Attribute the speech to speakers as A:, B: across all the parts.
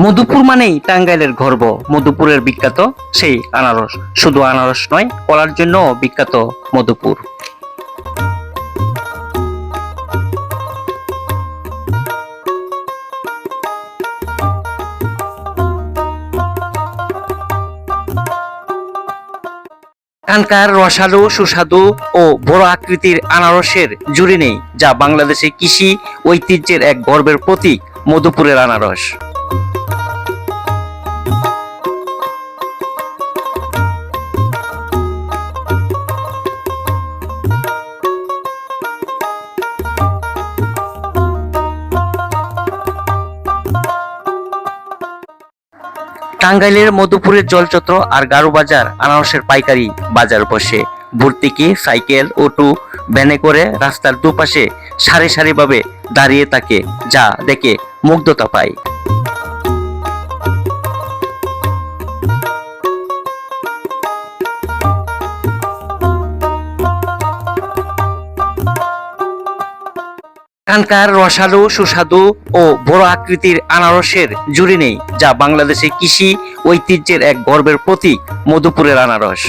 A: মধুপুর মানেই টাঙ্গাইলের গর্ব। মধুপুরের বিখ্যাত সেই আনারস, শুধু আনারস নয়, কলার জন্য বিখ্যাত মধুপুর। এখানকার রসালো, সুস্বাদু ও বড় আকৃতির আনারসের জুড়ি নেই, যা বাংলাদেশের কৃষি ঐতিহ্যের এক গর্বের প্রতীক। মধুপুরের আনারস। টাঙ্গাইলের মধুপুরের জলচত্র আর গারো বাজার আনারসের পাইকারি বাজার বসে। ভোর থেকে সাইকেল, অটো, ভ্যানে করে রাস্তার দুপাশে সারি সারিভাবে দাঁড়িয়ে থাকে, যা দেখে মুগ্ধতা পায়। এখানকার রসালো, সুস্বাদু ও বড় আকৃতির আনারসের জুড়ি নেই, যা বাংলাদেশের কৃষি ঐতিহ্যের এক গর্বের প্রতীক। মধুপুরের আনারস।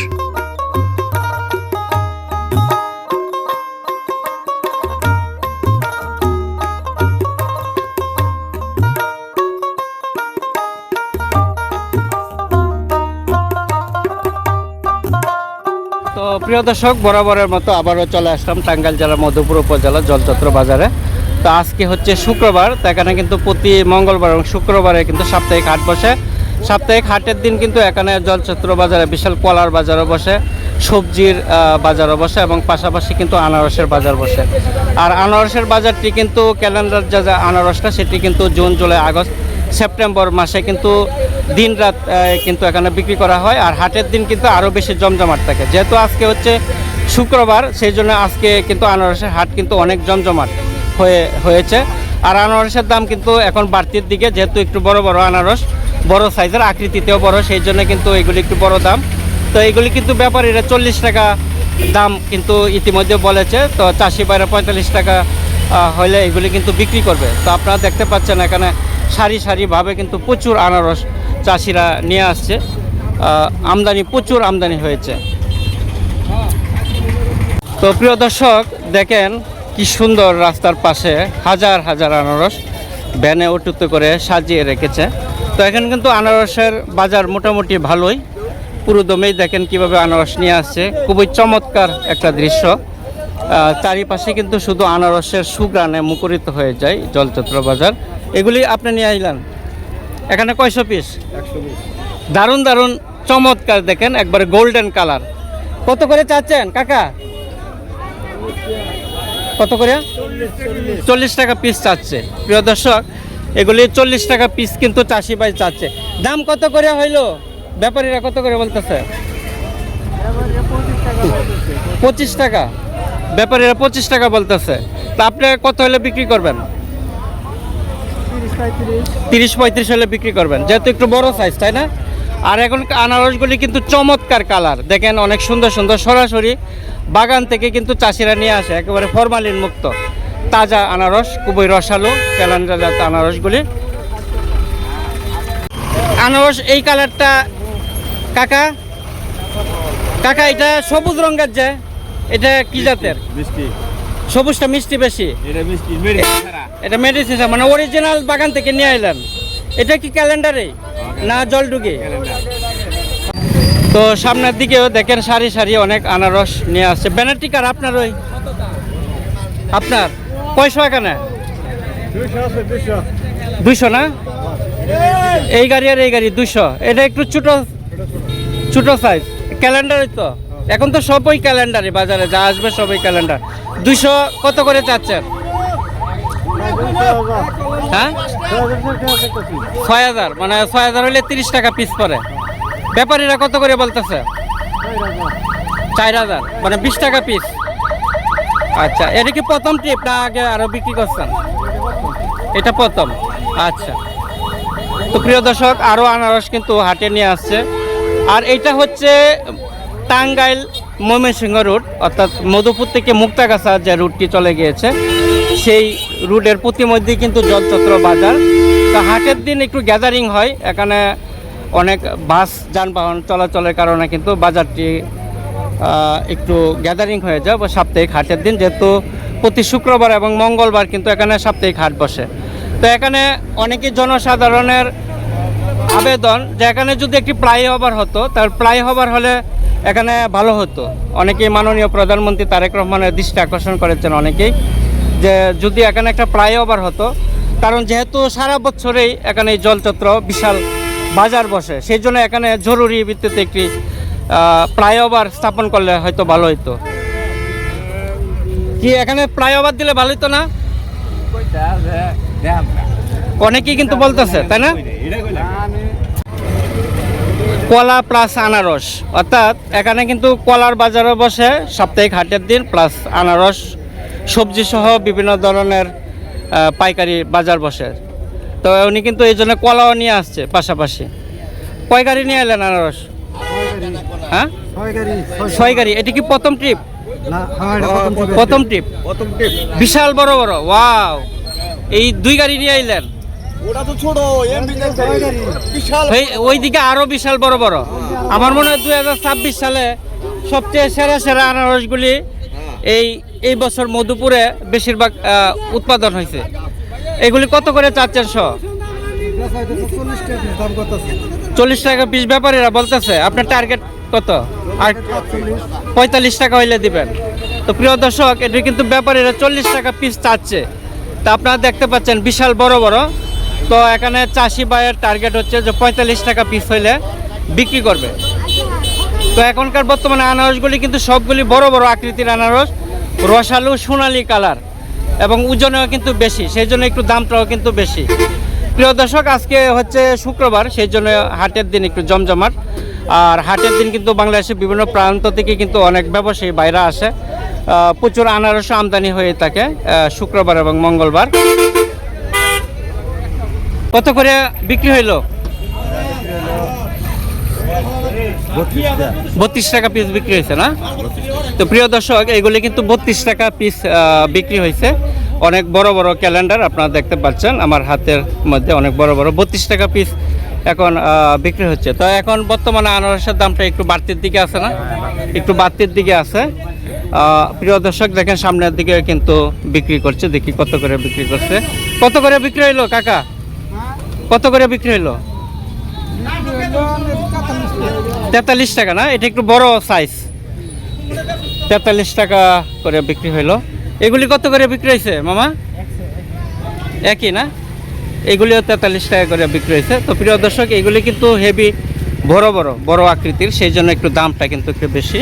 B: তো প্রিয় দর্শক, বরাবরের মতো আবারও চলে আসলাম টাঙ্গাইল জেলার মধুপুর উপজেলা জলচত্র বাজারে। তো আজকে হচ্ছে শুক্রবার, তো এখানে কিন্তু প্রতি মঙ্গলবার এবং শুক্রবারে কিন্তু সাপ্তাহিক হাট বসে। সাপ্তাহিক হাটের দিন কিন্তু এখানে জলচত্র বাজারে বিশাল কলার বাজারও বসে, সবজির বাজারও বসে এবং পাশাপাশি কিন্তু আনারসের বাজার বসে। আর আনারসের বাজারটি কিন্তু ক্যালেন্ডার যে আনারসটা, সেটি কিন্তু জুন, জুলাই, আগস্ট, সেপ্টেম্বর মাসে কিন্তু দিন রাত কিন্তু এখানে বিক্রি করা হয়। আর হাটের দিন কিন্তু আরও বেশি জমজমাট থাকে। যেহেতু আজকে হচ্ছে শুক্রবার, সেই জন্য আজকে কিন্তু আনারসের হাট কিন্তু অনেক জমজমাট হয়েছে। আর আনারসের দাম কিন্তু এখন বাড়তির দিকে, যেহেতু একটু বড় বড় আনারস, বড় সাইজের, আকৃতিতেও বড়, সেই জন্য কিন্তু এগুলি একটু বড় দাম। তো এগুলি কিন্তু ব্যাপারীরা 40 টাকা দাম কিন্তু ইতিমধ্যে বলেছে। তো চাষি বাইরে 45 টাকা হলে এগুলি কিন্তু বিক্রি করবে। তো আপনারা দেখতে পাচ্ছেন এখানে সারি সারিভাবে কিন্তু প্রচুর আনারস চাষিরা নিয়ে আসছে। আমদানি, প্রচুর আমদানি হয়েছে। তো প্রিয় দর্শক, দেখেন কি সুন্দর রাস্তার পাশে হাজার হাজার আনারস ভ্যানে অটোতে করে সাজিয়ে রেখেছে। তো এখানে কিন্তু আনারসের বাজার মোটামুটি ভালোই, পুরো দমেই দেখেন কিভাবে আনারস নিয়ে আসছে। খুবই চমৎকার একটা দৃশ্য। চারিপাশে কিন্তু শুধু আনারসের সুঘ্রাণে মুখরিত হয়ে যায় জলচত্র বাজার। এগুলি আপনি নিয়ে আসলেন, এখানে কয়শো পিস? 100 পিস। দারুণ দারুণ চমৎকার, দেখেন একবারে গোল্ডেন কালার। কত করে চাচ্ছেন কাকা? কত করে? 40 টাকা পিস চাচ্ছে। প্রিয় দর্শক, এগুলি 40 টাকা পিস কিন্তু চাষি ভাই চাচ্ছে। দাম কত করে হইল? ব্যাপারীরা কত করে বলতেছে? 25 টাকা। ব্যাপারীরা 25 টাকা বলতেছে। তা আপনি কত হলে বিক্রি করবেন? 30-35 হলে বিক্রি করবেন, যেহেতু একটু বড় সাইজ, তাই না? আর এখন আনারসগুলি কিন্তু চমৎকার কালার, দেখেন অনেক সুন্দর সুন্দর, সরাসরি বাগান থেকে কিন্তু চাষিরা নিয়ে আসে, একেবারে ফরমালিন মুক্ত তাজা আনারস, খুবই রসালো ক্যালেন্ডার জাত আনারসগুলি। আনারস এই কালারটা কাকা, কাকা এটা সবুজ রঙের, যে এটা কি জাতের? মিষ্টি। সবুজটা মিষ্টি বেশি? এটা মেডিসিন, মানে অরিজিনাল বাগান থেকে নিয়ে এলেন। এটা কি ক্যালেন্ডারে না জলডুগি? তো সামনের দিকেও দেখেন সারি সারি অনেক আনারস নিয়ে আসছে। ব্যানারটিকার আপনার ওই, আপনার কয়শো এখানে? 200 না? এই গাড়ি আর এই গাড়ি 200। এটা একটু ছোট ছোট সাইজ, ক্যালেন্ডারই তো। এখন তো সবই ক্যালেন্ডারে, বাজারে যা আসবে সবই ক্যালেন্ডার। 200 কত করে চাচ্ছেন? হ্যাঁ, 6000। মানে 6000 হলে 30 টাকা পিস পরে। ব্যাপারীরা কত করে বলতেছে? 4000, মানে 20 টাকা পিস। আচ্ছা, এটা কি প্রথম ট্রিপ না আগে আরো বিক্রি করছেন? এটা প্রথম। আচ্ছা, তো প্রিয় দর্শক, আরও আনারস কিন্তু হাটে নিয়ে আসছে। আর এটা হচ্ছে টাঙ্গাইল ময়মনসিংহ রুট, অর্থাৎ মধুপুর থেকে মুক্তাগাছা যে রুটটি চলে গিয়েছে, সেই রুটের প্রতিমধ্যেই কিন্তু জলচত্র বাজার। তো হাটের দিন একটু গ্যাদারিং হয় এখানে, অনেক বাস যানবাহন চলাচলের কারণে কিন্তু বাজারটি একটু গ্যাদারিং হয়ে যায় সাপ্তাহিক হাটের দিন, যেহেতু প্রতি শুক্রবার এবং মঙ্গলবার কিন্তু এখানে সাপ্তাহিক হাট বসে। তো এখানে অনেকেই জনসাধারণের আবেদন যে এখানে যদি একটি ফ্লাইওভার হতো, তার ফ্লাইওভার হলে এখানে ভালো হতো। অনেকেই মাননীয় প্রধানমন্ত্রী তারেক রহমানের দৃষ্টি আকর্ষণ করেছেন অনেকেই, যে যদি এখানে একটা ফ্লাইওভার হতো, কারণ যেহেতু সারা বছরেই এখানে এই জলচত্র বিশাল বাজার বসে, সেই জন্য এখানে জরুরি ভিত্তিতে একটি ফ্লাইওভার স্থাপন করলে হয়তো ভালো হতো। কি এখানে ফ্লাইওভার দিলে ভালো হতো না? অনেকেই কিন্তু বলতেছে, তাই না? কলা প্লাস আনারস, অর্থাৎ এখানে কিন্তু কলার বাজারও বসে সাপ্তাহিক হাটের দিন, প্লাস আনারস, সবজি সহ বিভিন্ন ধরনের পাইকারি বাজার বসে। তো উনি কিন্তু এই জন্য কলাও নিয়ে আসছে পাশাপাশি। কয় গাড়ি নিয়ে এলেন আনারস? হ্যাঁ, 6 গাড়ি। এটি কি প্রথম ট্রিপ? প্রথম ট্রিপ। বিশাল বড় বড়, ওয়াও! এই 2 গাড়ি নিয়ে আইলেন? ওইদিকে আরো বিশাল বড় বড়। আমার মনে হয় 2026 সালে সবচেয়ে সেরা সেরা আনারসগুলি এই বছর মধুপুরে বেশিরভাগ উৎপাদন হয়েছে। এগুলি কত করে চাচ্ছেন? 40 টাকা পিস ব্যাপারীরা বলতেছে। আপনার টার্গেট কত? 45 টাকা হইলে দিবেন। তো প্রিয় দর্শক, এটি কিন্তু ব্যাপারীরা 40 টাকা পিস চাচ্ছে। তা আপনারা দেখতে পাচ্ছেন বিশাল বড় বড়। তো এখানে চাষি ভাইয়ের টার্গেট হচ্ছে যে 45 টাকা পিস হইলে বিক্রি করবে। তো এখনকার বর্তমানে আনারসগুলি কিন্তু সবগুলি বড় বড় আকৃতির আনারস, রসালো সোনালি কালার এবং ওজনেও কিন্তু বেশি, সেই জন্য একটু দামটাও কিন্তু বেশি। প্রিয় দর্শক, আজকে হচ্ছে শুক্রবার, সেই জন্য হাটের দিন একটু জমজমাট। আর হাটের দিন কিন্তু বাংলাদেশের বিভিন্ন প্রান্ত থেকে কিন্তু অনেক ব্যবসায়ী বাইরে আসে, প্রচুর আনারস আমদানি হয়ে থাকে শুক্রবার এবং মঙ্গলবার। কত করে বিক্রি হইলো? 32 টাকা পিস বিক্রি হয়েছে না? তো প্রিয় দর্শক, এইগুলি কিন্তু 32 টাকা পিস বিক্রি হয়েছে। অনেক বড় বড় ক্যালেন্ডার আপনারা দেখতে পাচ্ছেন আমার হাতের মধ্যে, অনেক বড় বড় 32 টাকা পিস এখন বিক্রি হচ্ছে। তো এখন বর্তমানে আনারসের দামটা একটু বাড়তির দিকে আছে না? একটু বাড়তির দিকে আছে। প্রিয় দর্শক দেখেন, সামনের দিকে কিন্তু বিক্রি করছে, দেখি কত করে বিক্রি করছে। কত করে বিক্রি হইলো কাকা? কত করে বিক্রি হইলো? 43 টাকা না? এটা একটু বড় সাইজ, 43 টাকা করে বিক্রি হইলো। এগুলি কত করে বিক্রি হয়েছে মামা? একই না? এগুলিও 43 টাকা করে বিক্রি হয়েছে। তো প্রিয় দর্শক, এগুলি কিন্তু হেভি বড় বড় আকৃতির, সেই জন্য একটু দামটা কিন্তু একটু বেশি।